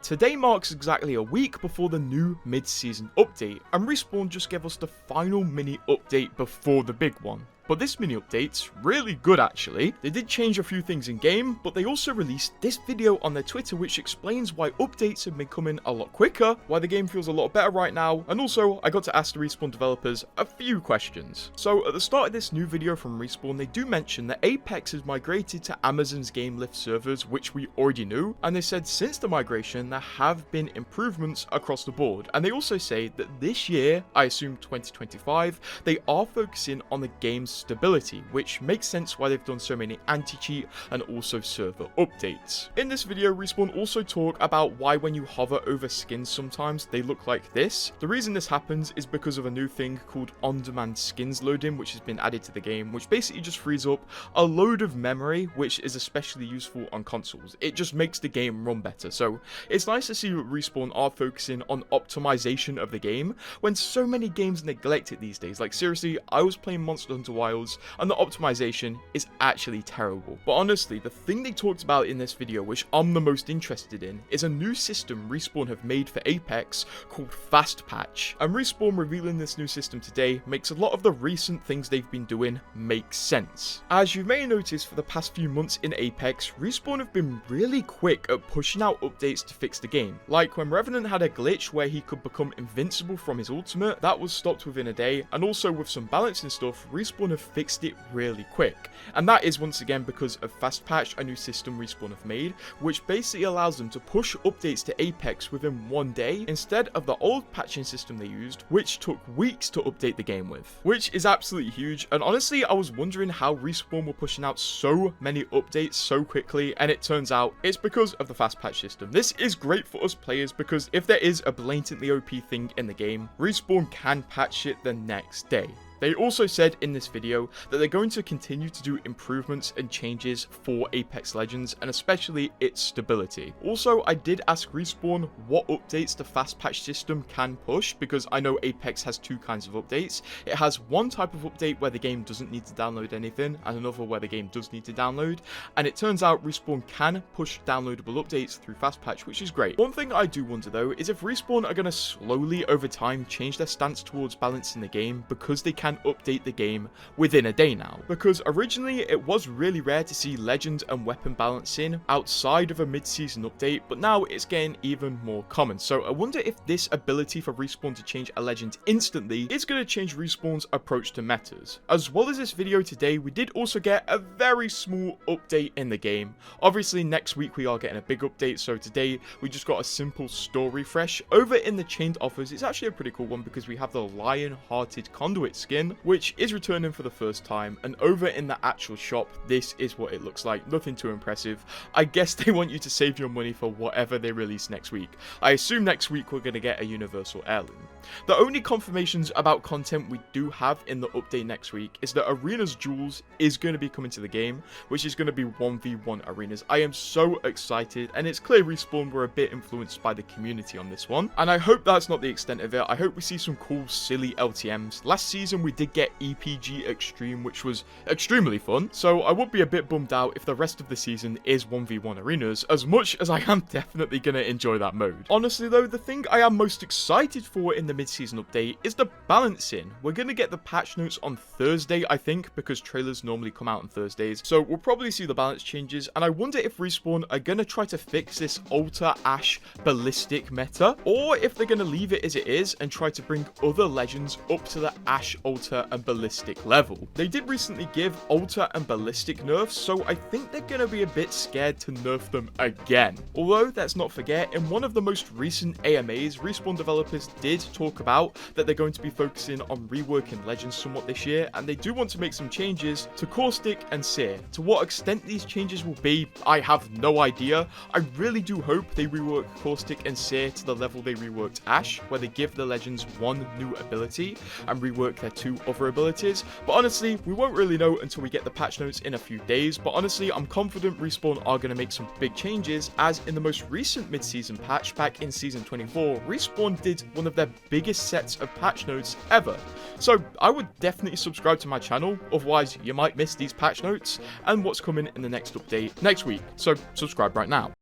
Today marks exactly a week before the new mid-season update, and Respawn just gave us the final mini update before the big one. But this mini update's really good actually. They did change a few things in game, but they also released this video on their Twitter which explains why updates have been coming a lot quicker, why the game feels a lot better right now, and also I got to ask the Respawn developers a few questions. So at the start of this new video from Respawn, they do mention that Apex has migrated to Amazon's Game Lift servers, which we already knew, and they said since the migration there have been improvements across the board, and they also say that this year, I assume 2025, they are focusing on the game's stability, which makes sense why they've done so many anti-cheat and also server updates. In this video, Respawn also talk about why when you hover over skins sometimes they look like this. The reason this happens is because of a new thing called on-demand skins loading, which has been added to the game, which basically just frees up a load of memory, which is especially useful on consoles. It just makes the game run better. So it's nice to see that Respawn are focusing on optimization of the game when so many games neglect it these days. Like seriously, I was playing Monster Hunter Wilds and the optimization is actually terrible. But honestly, the thing they talked about in this video, which I'm the most interested in, is a new system Respawn have made for Apex called Fast Patch. And Respawn revealing this new system today makes a lot of the recent things they've been doing make sense. As you may notice, for the past few months in Apex, Respawn have been really quick at pushing out updates to fix the game. Like when Revenant had a glitch where he could become invincible from his ultimate, that was stopped within a day, and also with some balancing stuff, Respawn have fixed it really quick. And that is once again because of Fast Patch, a new system Respawn have made, which basically allows them to push updates to Apex within one day, instead of the old patching system they used, which took weeks to update the game with. Which is absolutely huge, and honestly I was wondering how Respawn were pushing out so many updates so quickly, and it turns out it's because of the Fast Patch system. This is great for us players because if there is a blatantly OP thing in the game, Respawn can patch it the next day. They also said in this video that they're going to continue to do improvements and changes for Apex Legends and especially its stability. Also, I did ask Respawn what updates the Fast Patch system can push because I know Apex has two kinds of updates. It has one type of update where the game doesn't need to download anything and another where the game does need to download, and it turns out Respawn can push downloadable updates through Fast Patch, which is great. One thing I do wonder though is if Respawn are going to slowly over time change their stance towards balancing the game because they can update the game within a day now, because originally it was really rare to see legend and weapon balancing outside of a mid-season update, but now it's getting even more common. So I wonder if this ability for Respawn to change a legend instantly is going to change Respawn's approach to metas. As well as this video today, we did also get a very small update in the game. Obviously next week we are getting a big update, so today we just got a simple store refresh. Over in the chained offers, it's actually a pretty cool one because we have the lion-hearted conduit skin, which is returning for the first time, and over in the actual shop, this is what it looks like. Nothing too impressive. I guess they want you to save your money for whatever they release next week. I assume next week we're going to get a universal heirloom. The only confirmations about content we do have in the update next week is that Arenas Jewels is going to be coming to the game, which is going to be 1v1 arenas. I am so excited, and it's clear Respawn were a bit influenced by the community on this one, and I hope that's not the extent of it. I hope we see some cool silly LTMs. Last season we did get EPG Extreme, which was extremely fun, so I would be a bit bummed out if the rest of the season is 1v1 arenas, as much as I am definitely going to enjoy that mode. Honestly though, the thing I am most excited for in the mid-season update is the balancing. We're going to get the patch notes on Thursday, I think, because trailers normally come out on Thursdays, so we'll probably see the balance changes, and I wonder if Respawn are going to try to fix this Altar Ash Ballistic meta, or if they're going to leave it as it is and try to bring other legends up to the Ash, Altar, and Ballistic level. They did recently give Altar and Ballistic nerfs, so I think they're going to be a bit scared to nerf them again. Although, let's not forget, in one of the most recent AMAs, Respawn developers did talk about that they're going to be focusing on reworking Legends somewhat this year, and they do want to make some changes to Caustic and Seer. To what extent these changes will be, I have no idea. I really do hope they rework Caustic and Seer to the level they reworked Ash, where they give the Legends one new ability and rework their two other abilities, but honestly we won't really know until we get the patch notes in a few days. But honestly, I'm confident Respawn are going to make some big changes, as in the most recent mid-season patch back in season 24, Respawn did one of their biggest sets of patch notes ever. So I would definitely subscribe to my channel, otherwise you might miss these patch notes and what's coming in the next update next week, so subscribe right now.